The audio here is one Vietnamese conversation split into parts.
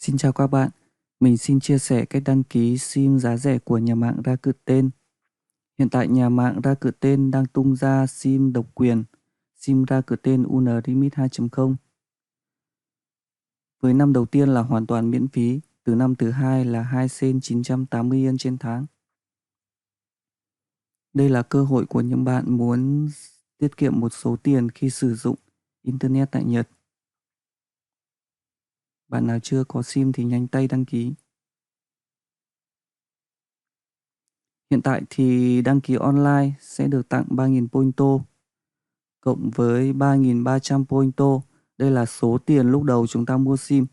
Xin chào các bạn, mình xin chia sẻ cách đăng ký SIM giá rẻ của nhà mạng Rakuten. Hiện tại nhà mạng Rakuten đang tung ra SIM độc quyền, SIM Rakuten Unlimited 2.0. Với năm đầu tiên là hoàn toàn miễn phí, từ năm thứ hai là 2 sen 980 yên trên tháng. Đây là cơ hội của những bạn muốn tiết kiệm một số tiền khi sử dụng Internet tại Nhật. Bạn nào chưa có SIM thì nhanh tay đăng ký. Hiện tại thì đăng ký online sẽ được tặng 3.000 Pointo cộng với 3.300 Pointo. Đây là số tiền lúc đầu chúng ta mua SIM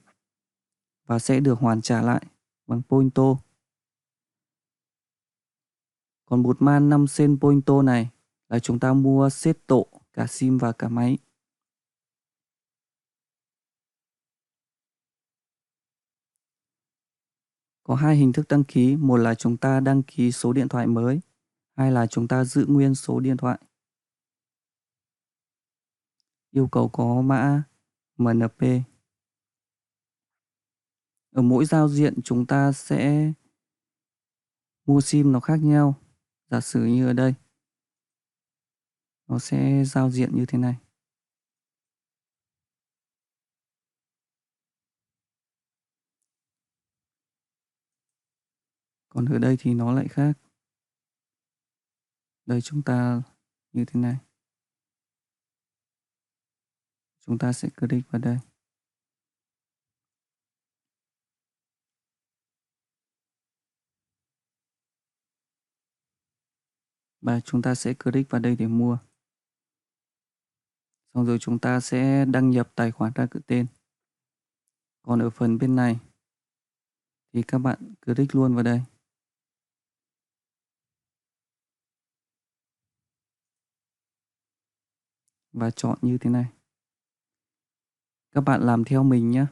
và sẽ được hoàn trả lại bằng Pointo. Còn một man 5 sen Pointo này là chúng ta mua set tổ cả SIM và cả máy. Có hai hình thức đăng ký, một là chúng ta đăng ký số điện thoại mới, hai là chúng ta giữ nguyên số điện thoại. Yêu cầu có mã MNP. Ở mỗi giao diện chúng ta sẽ mua SIM nó khác nhau. Giả sử như ở đây, nó sẽ giao diện như thế này. Còn ở đây thì nó lại khác. Đây chúng ta như thế này. Chúng ta sẽ click vào đây. Và chúng ta sẽ click vào đây để mua. Xong rồi chúng ta sẽ đăng nhập tài khoản Rakuten. Còn ở phần bên này thì các bạn click luôn vào đây. Và chọn như thế này. Các bạn làm theo mình nhé.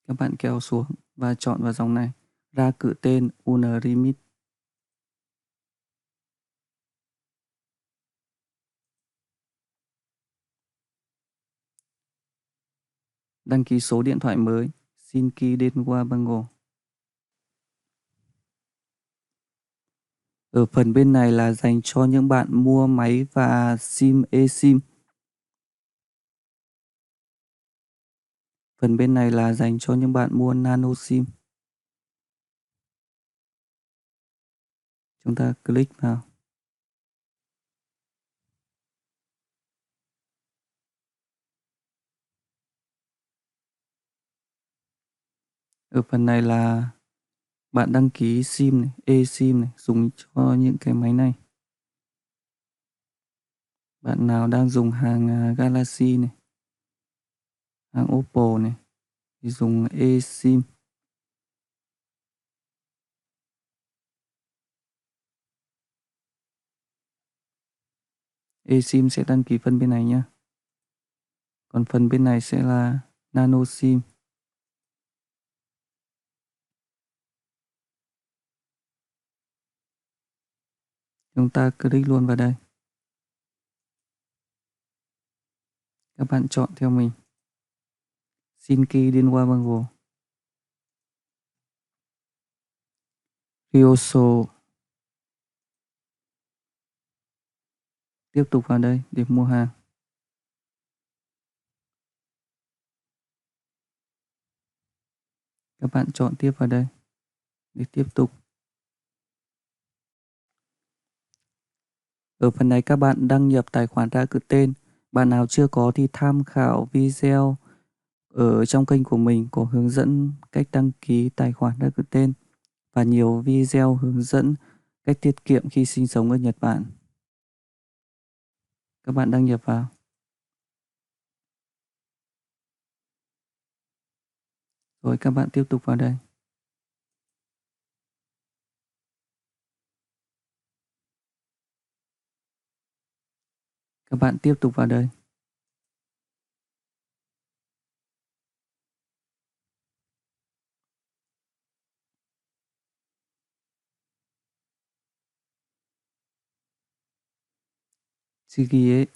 Các bạn kéo xuống và chọn vào dòng này. Rakuten Unlimited. Đăng ký số điện thoại mới. Xin ký đến qua Bango. Ở phần bên này là dành cho những bạn mua máy và SIM eSIM. Phần bên này là dành cho những bạn mua nano SIM. Chúng ta click vào. Ở phần này là bạn đăng ký SIM này, eSIM này, dùng cho những cái máy này. Bạn nào đang dùng hàng Galaxy này, hàng Oppo này, thì dùng eSIM. eSIM sẽ đăng ký phần bên này nhé. Còn phần bên này sẽ là nano SIM. Chúng ta click luôn vào đây. Các bạn chọn theo mình. Xin ký đến qua Bango. Ryoso. Tiếp tục vào đây để mua hàng. Các bạn chọn tiếp vào đây để tiếp tục. Ở phần này các bạn đăng nhập tài khoản Rakuten. Bạn nào chưa có thì tham khảo video ở trong kênh của mình có hướng dẫn cách đăng ký tài khoản Rakuten và nhiều video hướng dẫn cách tiết kiệm khi sinh sống ở Nhật Bản. Các bạn đăng nhập vào. Rồi các bạn tiếp tục vào đây. Các bạn tiếp tục vào đây. chữ ghi ấy.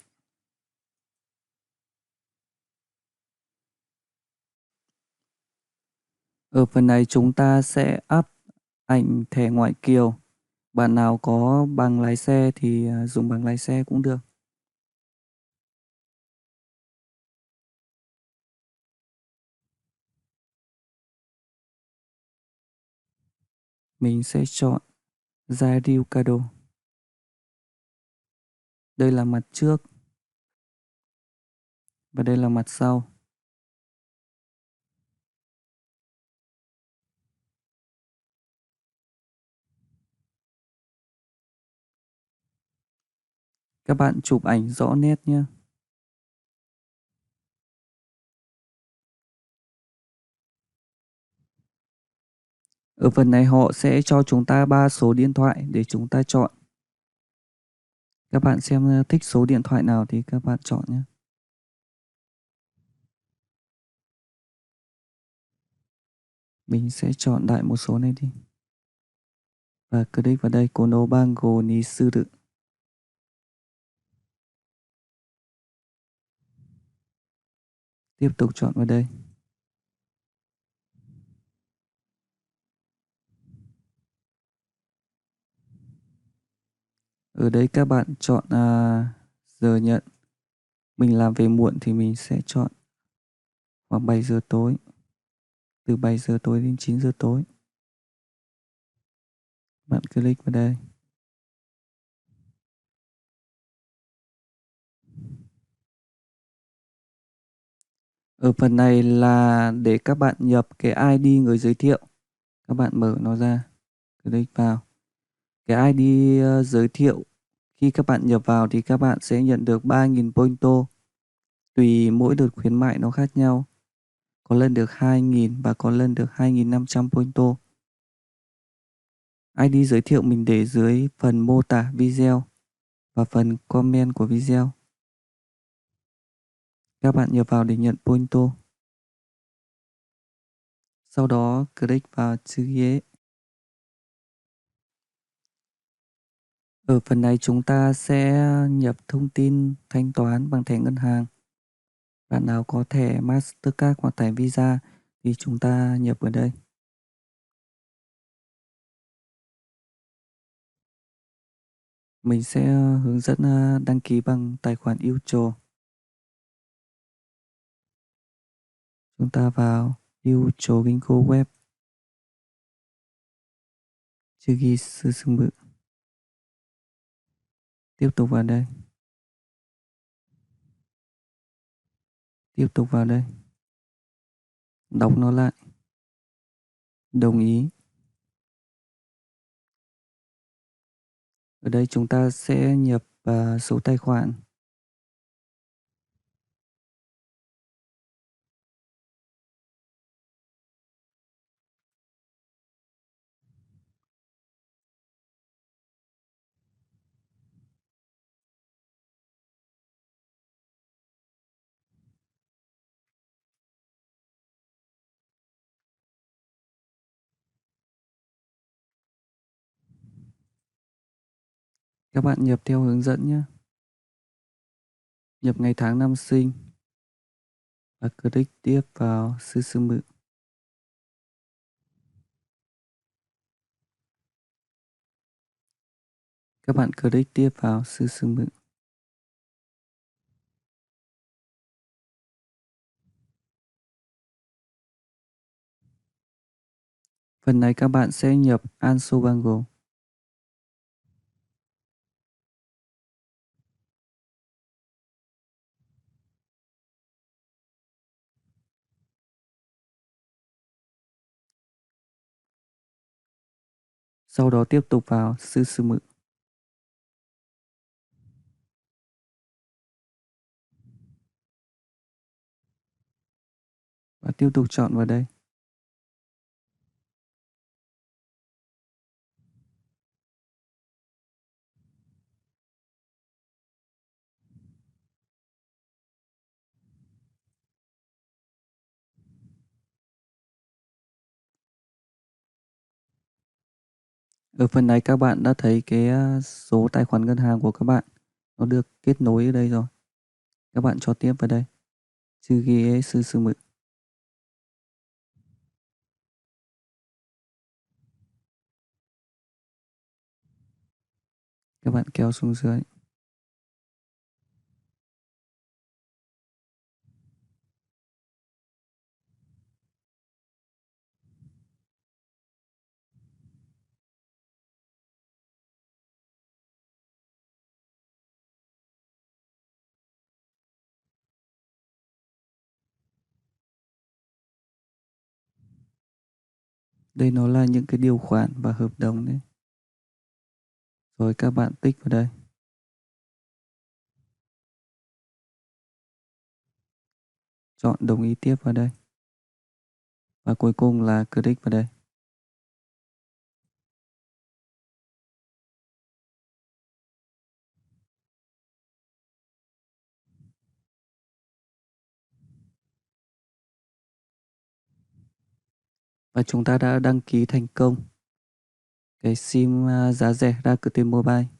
Ở phần này chúng ta sẽ up ảnh thẻ ngoại kiều. Bạn nào có bằng lái xe thì dùng bằng lái xe cũng được. Mình sẽ chọn Zaryukado. Đây là mặt trước và đây là mặt sau. Các bạn chụp ảnh rõ nét nhé. Ở phần này họ sẽ cho chúng ta 3 số điện thoại để chúng ta chọn. Các bạn xem thích số điện thoại nào thì các bạn chọn nhé. Mình sẽ chọn đại một số này đi. Và click vào đây, Kono Bango ni suru. Tiếp tục chọn vào đây. Ở đây các bạn chọn giờ nhận. Mình làm về muộn thì mình sẽ chọn khoảng 7 giờ tối. Từ 7 giờ tối đến 9 giờ tối. Bạn click vào đây. Ở phần này là để các bạn nhập cái ID người giới thiệu. Các bạn mở nó ra, click vào. Cái ID giới thiệu khi các bạn nhập vào thì các bạn sẽ nhận được 3.000 pointo. Tùy mỗi đợt khuyến mại nó khác nhau. Có lần được 2.000 và có lần được 2.500 pointo. ID giới thiệu mình để dưới phần mô tả video và phần comment của video. Các bạn nhập vào để nhận pointo. Sau đó click vào chữ ghế. Ở phần này chúng ta sẽ nhập thông tin thanh toán bằng thẻ ngân hàng. Bạn nào có thẻ Mastercard hoặc thẻ Visa thì chúng ta nhập ở đây. Mình sẽ hướng dẫn đăng ký bằng tài khoản Yucho. Chúng ta vào Yucho Ginko Web. Chữ ghi sư sưng bự. Tiếp tục vào đây. Tiếp tục vào đây. Đọc nó lại. Đồng ý. Ở đây chúng ta sẽ nhập số tài khoản. Các bạn nhập theo hướng dẫn nhé. Nhập ngày tháng năm sinh. Và click tiếp vào sư sư mự. Các bạn click tiếp vào sư sư mự. Phần này các bạn sẽ nhập Ansobango. Sau đó tiếp tục vào sư sư mự. Và tiếp tục chọn vào đây. Ở phần này các bạn đã thấy cái số tài khoản ngân hàng của các bạn. nó được kết nối ở đây rồi. Các bạn cho tiếp vào đây. Tsugie Susumu. Các bạn kéo xuống dưới. Đây nó là những cái điều khoản và hợp đồng đấy. Rồi các bạn tích vào đây. Chọn đồng ý tiếp vào đây. Và cuối cùng là click vào đây. Và chúng ta đã đăng ký thành công cái sim giá rẻ Rakuten Mobile.